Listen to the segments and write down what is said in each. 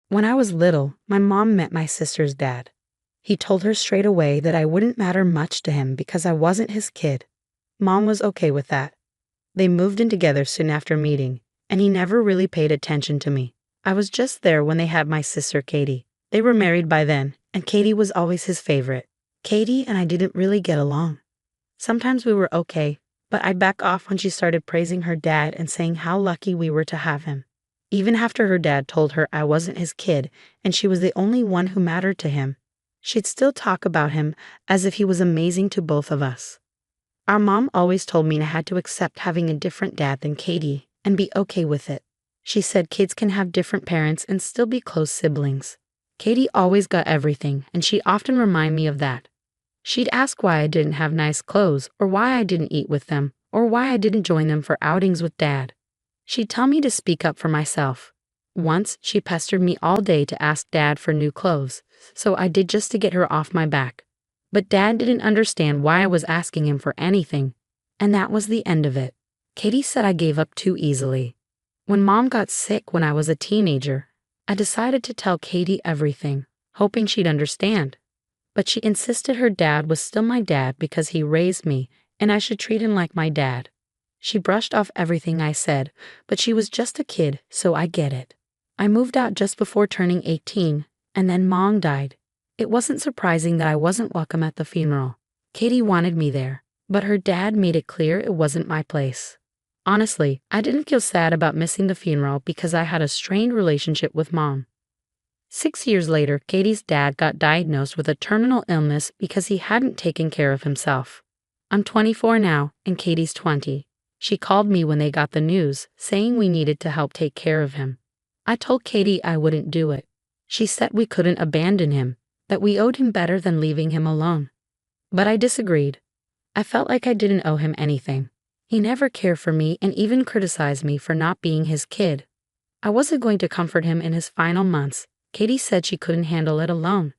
When I was little, my mom met my sister's dad. He told her straight away that I wouldn't matter much to him because I wasn't his kid. Mom was okay with that. They moved in together soon after meeting, and he never really paid attention to me. I was just there when they had my sister Katie. They were married by then, and Katie was always his favorite. Katie and I didn't really get along. Sometimes we were okay, but I'd back off when she started praising her dad and saying how lucky we were to have him. Even after her dad told her I wasn't his kid and she was the only one who mattered to him, she'd still talk about him as if he was amazing to both of us. Our mom always told me I had to accept having a different dad than Katie and be okay with it. She said kids can have different parents and still be close siblings. Katie always got everything, and she'd often remind me of that. She'd ask why I didn't have nice clothes, or why I didn't eat with them, or why I didn't join them for outings with Dad. She'd tell me to speak up for myself. Once, she pestered me all day to ask Dad for new clothes, so I did just to get her off my back. But Dad didn't understand why I was asking him for anything, and that was the end of it. Katie said I gave up too easily. When Mom got sick when I was a teenager, I decided to tell Katie everything, hoping she'd understand. But she insisted her dad was still my dad because he raised me, and I should treat him like my dad. She brushed off everything I said, but she was just a kid, so I get it. I moved out just before turning 18, and then Mom died. It wasn't surprising that I wasn't welcome at the funeral. Katie wanted me there, but her dad made it clear it wasn't my place. Honestly, I didn't feel sad about missing the funeral because I had a strained relationship with Mom. 6 years later, Katie's dad got diagnosed with a terminal illness because he hadn't taken care of himself. I'm 24 now, and Katie's 20. She called me when they got the news, saying we needed to help take care of him. I told Katie I wouldn't do it. She said we couldn't abandon him, that we owed him better than leaving him alone. But I disagreed. I felt like I didn't owe him anything. He never cared for me and even criticized me for not being his kid. I wasn't going to comfort him in his final months. Katie said she couldn't handle it alone.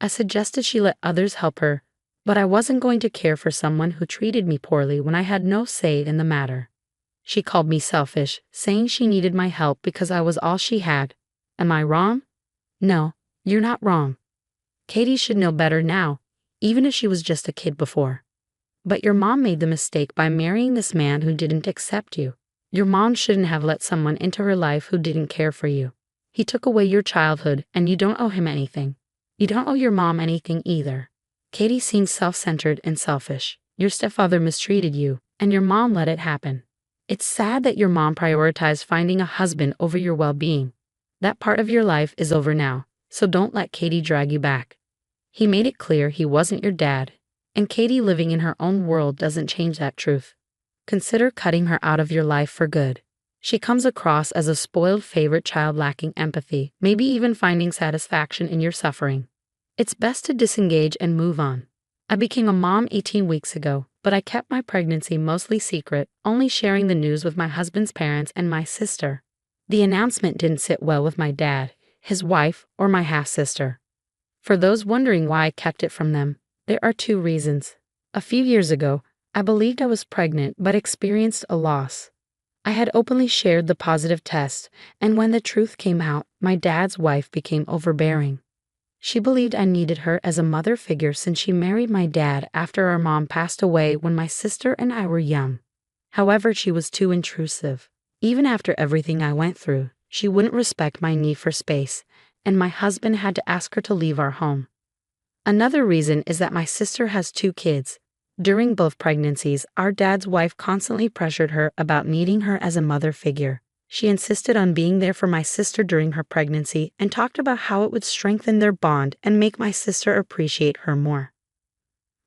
I suggested she let others help her, but I wasn't going to care for someone who treated me poorly when I had no say in the matter. She called me selfish, saying she needed my help because I was all she had. Am I wrong? No, you're not wrong. Katie should know better now, even if she was just a kid before. But your mom made the mistake by marrying this man who didn't accept you. Your mom shouldn't have let someone into her life who didn't care for you. He took away your childhood, and you don't owe him anything. You don't owe your mom anything either. Katie seems self-centered and selfish. Your stepfather mistreated you, and your mom let it happen. It's sad that your mom prioritized finding a husband over your well-being. That part of your life is over now, so don't let Katie drag you back. He made it clear he wasn't your dad, and Katie living in her own world doesn't change that truth. Consider cutting her out of your life for good. She comes across as a spoiled favorite child lacking empathy, maybe even finding satisfaction in your suffering. It's best to disengage and move on. I became a mom 18 weeks ago, but I kept my pregnancy mostly secret, only sharing the news with my husband's parents and my sister. The announcement didn't sit well with my dad, his wife, or my half-sister. For those wondering why I kept it from them, there are 2 reasons. A few years ago, I believed I was pregnant but experienced a loss. I had openly shared the positive test, and when the truth came out, my dad's wife became overbearing. She believed I needed her as a mother figure since she married my dad after our mom passed away when my sister and I were young. However, she was too intrusive. Even after everything I went through, she wouldn't respect my need for space, and my husband had to ask her to leave our home. Another reason is that my sister has 2 kids. During both pregnancies, our dad's wife constantly pressured her about needing her as a mother figure. She insisted on being there for my sister during her pregnancy and talked about how it would strengthen their bond and make my sister appreciate her more.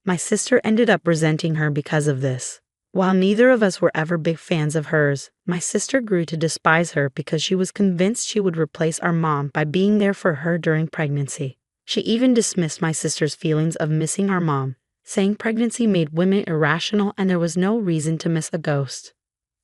My sister ended up resenting her because of this. While neither of us were ever big fans of hers, my sister grew to despise her because she was convinced she would replace our mom by being there for her during pregnancy. She even dismissed my sister's feelings of missing our mom, saying pregnancy made women irrational and there was no reason to miss a ghost.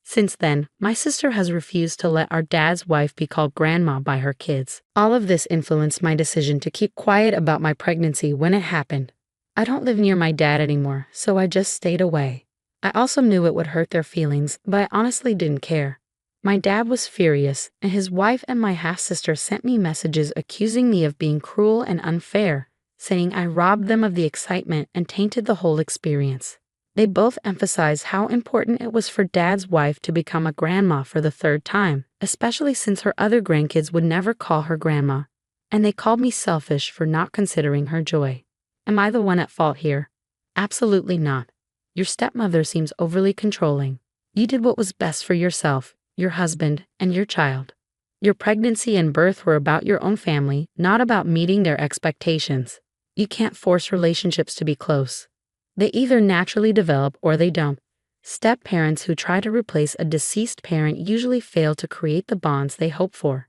Since then, my sister has refused to let our dad's wife be called grandma by her kids. All of this influenced my decision to keep quiet about my pregnancy when it happened. I don't live near my dad anymore, so I just stayed away. I also knew it would hurt their feelings, but I honestly didn't care. My dad was furious, and his wife and my half-sister sent me messages accusing me of being cruel and unfair, saying I robbed them of the excitement and tainted the whole experience. They both emphasized how important it was for Dad's wife to become a grandma for the third time, especially since her other grandkids would never call her grandma. And they called me selfish for not considering her joy. Am I the one at fault here? Absolutely not. Your stepmother seems overly controlling. You did what was best for yourself, your husband, and your child. Your pregnancy and birth were about your own family, not about meeting their expectations. You can't force relationships to be close. They either naturally develop or they don't. Step-parents who try to replace a deceased parent usually fail to create the bonds they hope for.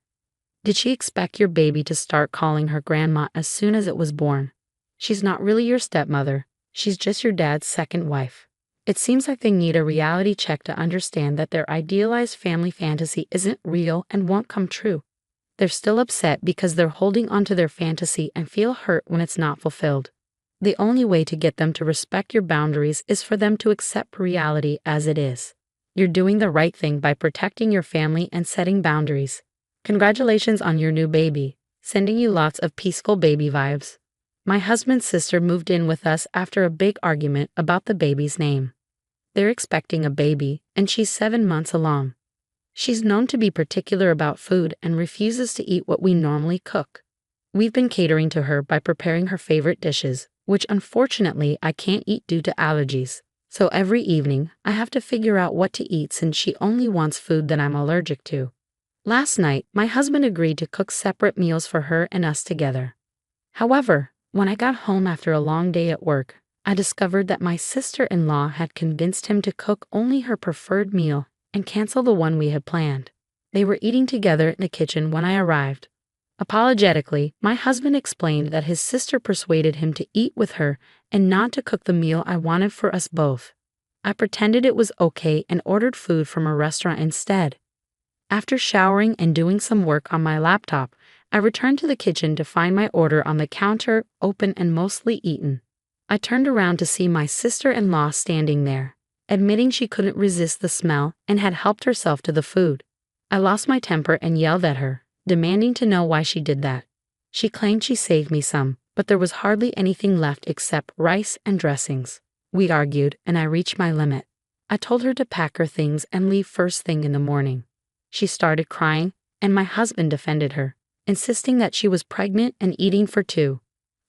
Did she expect your baby to start calling her grandma as soon as it was born? She's not really your stepmother. She's just your dad's second wife. It seems like they need a reality check to understand that their idealized family fantasy isn't real and won't come true. They're still upset because they're holding onto their fantasy and feel hurt when it's not fulfilled. The only way to get them to respect your boundaries is for them to accept reality as it is. You're doing the right thing by protecting your family and setting boundaries. Congratulations on your new baby, sending you lots of peaceful baby vibes. My husband's sister moved in with us after a big argument about the baby's name. They're expecting a baby, and she's 7 months along. She's known to be particular about food and refuses to eat what we normally cook. We've been catering to her by preparing her favorite dishes, which unfortunately I can't eat due to allergies. So every evening, I have to figure out what to eat since she only wants food that I'm allergic to. Last night, my husband agreed to cook separate meals for her and us together. However, when I got home after a long day at work, I discovered that my sister-in-law had convinced him to cook only her preferred meal and cancel the one we had planned. They were eating together in the kitchen when I arrived. Apologetically, my husband explained that his sister persuaded him to eat with her and not to cook the meal I wanted for us both. I pretended it was okay and ordered food from a restaurant instead. After showering and doing some work on my laptop, I returned to the kitchen to find my order on the counter, open and mostly eaten. I turned around to see my sister-in-law standing there, admitting she couldn't resist the smell and had helped herself to the food. I lost my temper and yelled at her, demanding to know why she did that. She claimed she saved me some, but there was hardly anything left except rice and dressings. We argued, and I reached my limit. I told her to pack her things and leave first thing in the morning. She started crying, and my husband defended her, insisting that she was pregnant and eating for two.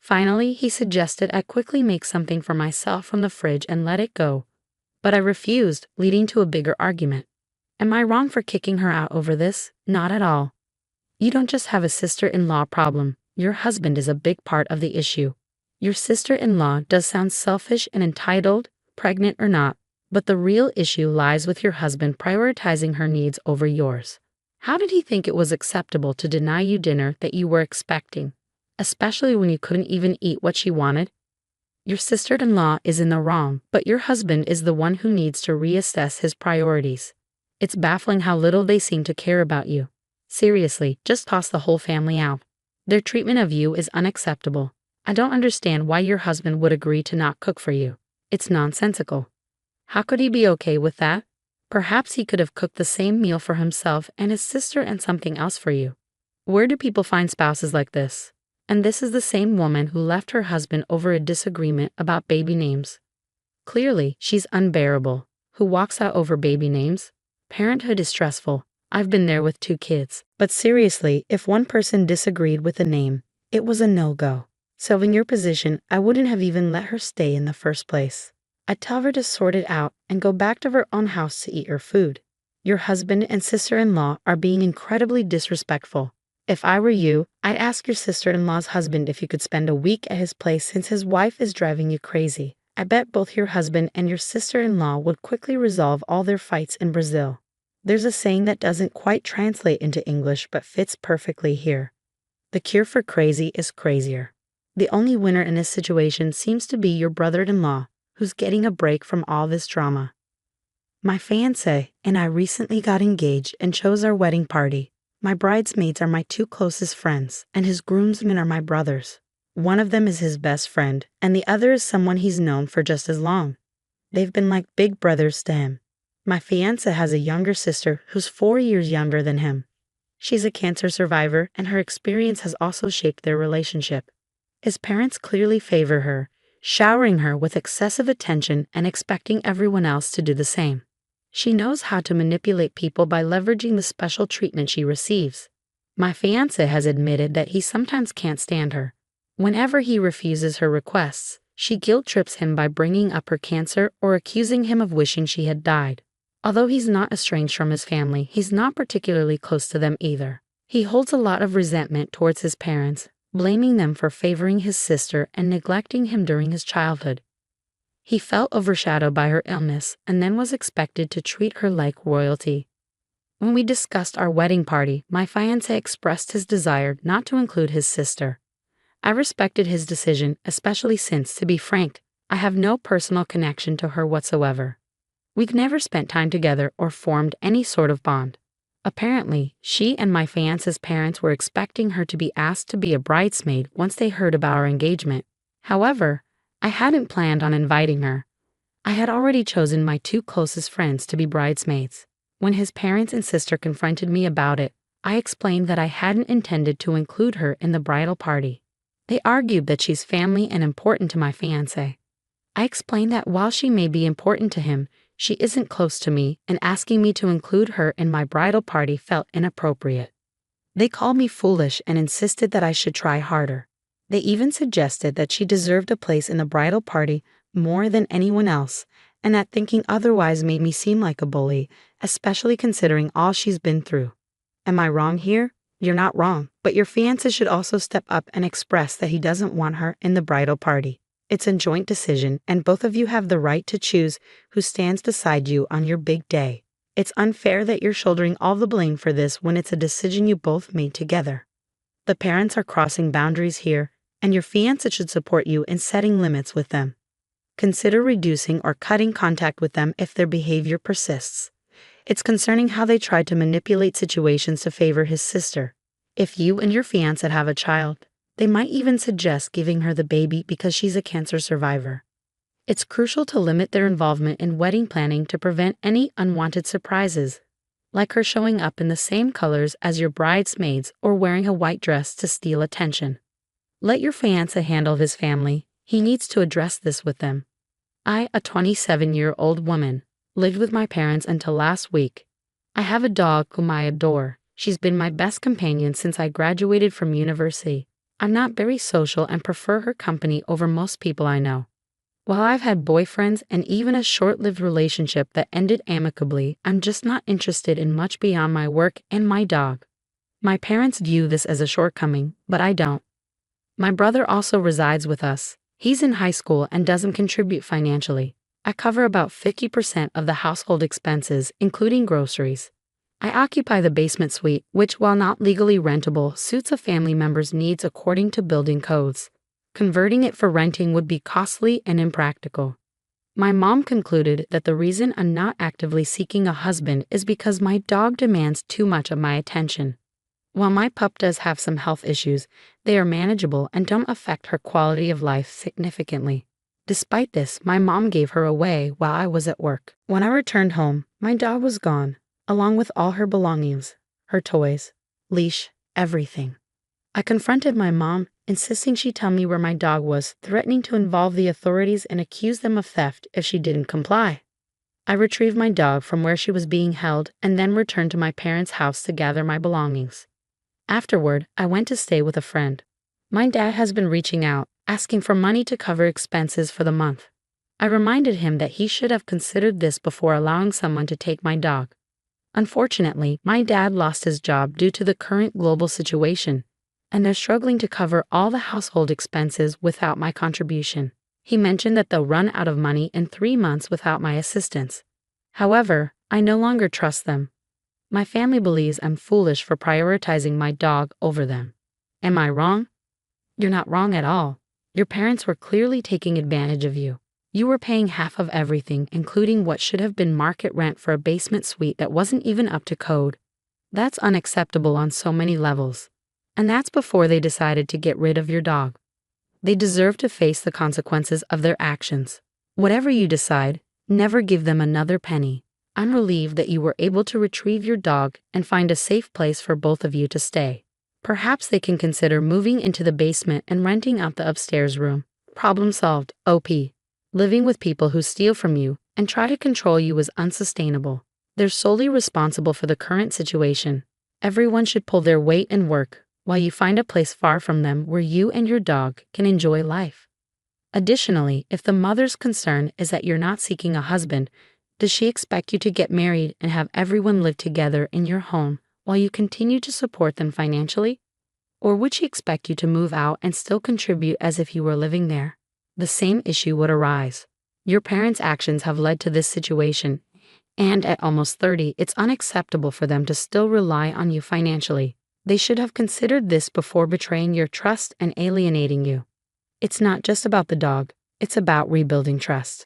Finally, he suggested I quickly make something for myself from the fridge and let it go. But I refused, leading to a bigger argument. Am I wrong for kicking her out over this? Not at all. You don't just have a sister-in-law problem. Your husband is a big part of the issue. Your sister-in-law does sound selfish and entitled, pregnant or not, but the real issue lies with your husband prioritizing her needs over yours. How did he think it was acceptable to deny you dinner that you were expecting, especially when you couldn't even eat what she wanted? Your sister-in-law is in the wrong, but your husband is the one who needs to reassess his priorities. It's baffling how little they seem to care about you. Seriously, just toss the whole family out. Their treatment of you is unacceptable. I don't understand why your husband would agree to not cook for you. It's nonsensical. How could he be okay with that? Perhaps he could have cooked the same meal for himself and his sister and something else for you. Where do people find spouses like this? And this is the same woman who left her husband over a disagreement about baby names. Clearly, she's unbearable. Who walks out over baby names? Parenthood is stressful. I've been there with 2 kids. But seriously, if one person disagreed with a name, it was a no-go. So in your position, I wouldn't have even let her stay in the first place. I'd tell her to sort it out and go back to her own house to eat her food. Your husband and sister-in-law are being incredibly disrespectful. If I were you, I'd ask your sister-in-law's husband if you could spend a week at his place since his wife is driving you crazy. I bet both your husband and your sister-in-law would quickly resolve all their fights in Brazil. There's a saying that doesn't quite translate into English but fits perfectly here. The cure for crazy is crazier. The only winner in this situation seems to be your brother-in-law, who's getting a break from all this drama. My fiancé and I recently got engaged and chose our wedding party. My bridesmaids are my 2 closest friends, and his groomsmen are my brothers. One of them is his best friend, and the other is someone he's known for just as long. They've been like big brothers to him. My fiancé has a younger sister who's 4 years younger than him. She's a cancer survivor, and her experience has also shaped their relationship. His parents clearly favor her, showering her with excessive attention and expecting everyone else to do the same. She knows how to manipulate people by leveraging the special treatment she receives. My fiancé has admitted that he sometimes can't stand her. Whenever he refuses her requests, she guilt-trips him by bringing up her cancer or accusing him of wishing she had died. Although he's not estranged from his family, he's not particularly close to them either. He holds a lot of resentment towards his parents, blaming them for favoring his sister and neglecting him during his childhood. He felt overshadowed by her illness and then was expected to treat her like royalty. When we discussed our wedding party, my fiancé expressed his desire not to include his sister. I respected his decision, especially since, to be frank, I have no personal connection to her whatsoever. We've never spent time together or formed any sort of bond. Apparently, she and my fiancé's parents were expecting her to be asked to be a bridesmaid once they heard about our engagement. However, I hadn't planned on inviting her. I had already chosen my 2 closest friends to be bridesmaids. When his parents and sister confronted me about it, I explained that I hadn't intended to include her in the bridal party. They argued that she's family and important to my fiancé. I explained that while she may be important to him, she isn't close to me, and asking me to include her in my bridal party felt inappropriate. They called me foolish and insisted that I should try harder. They even suggested that she deserved a place in the bridal party more than anyone else, and that thinking otherwise made me seem like a bully, especially considering all she's been through. Am I wrong here? You're not wrong, but your fiancé should also step up and express that he doesn't want her in the bridal party. It's a joint decision, and both of you have the right to choose who stands beside you on your big day. It's unfair that you're shouldering all the blame for this when it's a decision you both made together. The parents are crossing boundaries here, and your fiancé should support you in setting limits with them. Consider reducing or cutting contact with them if their behavior persists. It's concerning how they tried to manipulate situations to favor his sister. If you and your fiancé have a child, they might even suggest giving her the baby because she's a cancer survivor. It's crucial to limit their involvement in wedding planning to prevent any unwanted surprises, like her showing up in the same colors as your bridesmaids or wearing a white dress to steal attention. Let your fiancé handle his family. He needs to address this with them. I, a 27-year-old woman, lived with my parents until last week. I have a dog whom I adore. She's been my best companion since I graduated from university. I'm not very social and prefer her company over most people I know. While I've had boyfriends and even a short-lived relationship that ended amicably, I'm just not interested in much beyond my work and my dog. My parents view this as a shortcoming, but I don't. My brother also resides with us. He's in high school and doesn't contribute financially. I cover about 50% of the household expenses, including groceries. I occupy the basement suite, which, while not legally rentable, suits a family member's needs according to building codes. Converting it for renting would be costly and impractical. My mom concluded that the reason I'm not actively seeking a husband is because my dog demands too much of my attention. While my pup does have some health issues, they are manageable and don't affect her quality of life significantly. Despite this, my mom gave her away while I was at work. When I returned home, my dog was gone, along with all her belongings, her toys, leash, everything. I confronted my mom, insisting she tell me where my dog was, threatening to involve the authorities and accuse them of theft if she didn't comply. I retrieved my dog from where she was being held and then returned to my parents' house to gather my belongings. Afterward, I went to stay with a friend. My dad has been reaching out, asking for money to cover expenses for the month. I reminded him that he should have considered this before allowing someone to take my dog. Unfortunately, my dad lost his job due to the current global situation, and they're struggling to cover all the household expenses without my contribution. He mentioned that they'll run out of money in 3 months without my assistance. However, I no longer trust them. My family believes I'm foolish for prioritizing my dog over them. Am I wrong? You're not wrong at all. Your parents were clearly taking advantage of you. You were paying half of everything, including what should have been market rent for a basement suite that wasn't even up to code. That's unacceptable on so many levels. And that's before they decided to get rid of your dog. They deserve to face the consequences of their actions. Whatever you decide, never give them another penny. I'm relieved that you were able to retrieve your dog and find a safe place for both of you to stay. Perhaps they can consider moving into the basement and renting out the upstairs room. Problem solved, OP. Living with people who steal from you and try to control you is unsustainable. They're solely responsible for the current situation. Everyone should pull their weight and work while you find a place far from them where you and your dog can enjoy life. Additionally, if the mother's concern is that you're not seeking a husband, does she expect you to get married and have everyone live together in your home while you continue to support them financially? Or would she expect you to move out and still contribute as if you were living there? The same issue would arise. Your parents' actions have led to this situation, and at almost 30, it's unacceptable for them to still rely on you financially. They should have considered this before betraying your trust and alienating you. It's not just about the dog, it's about rebuilding trust.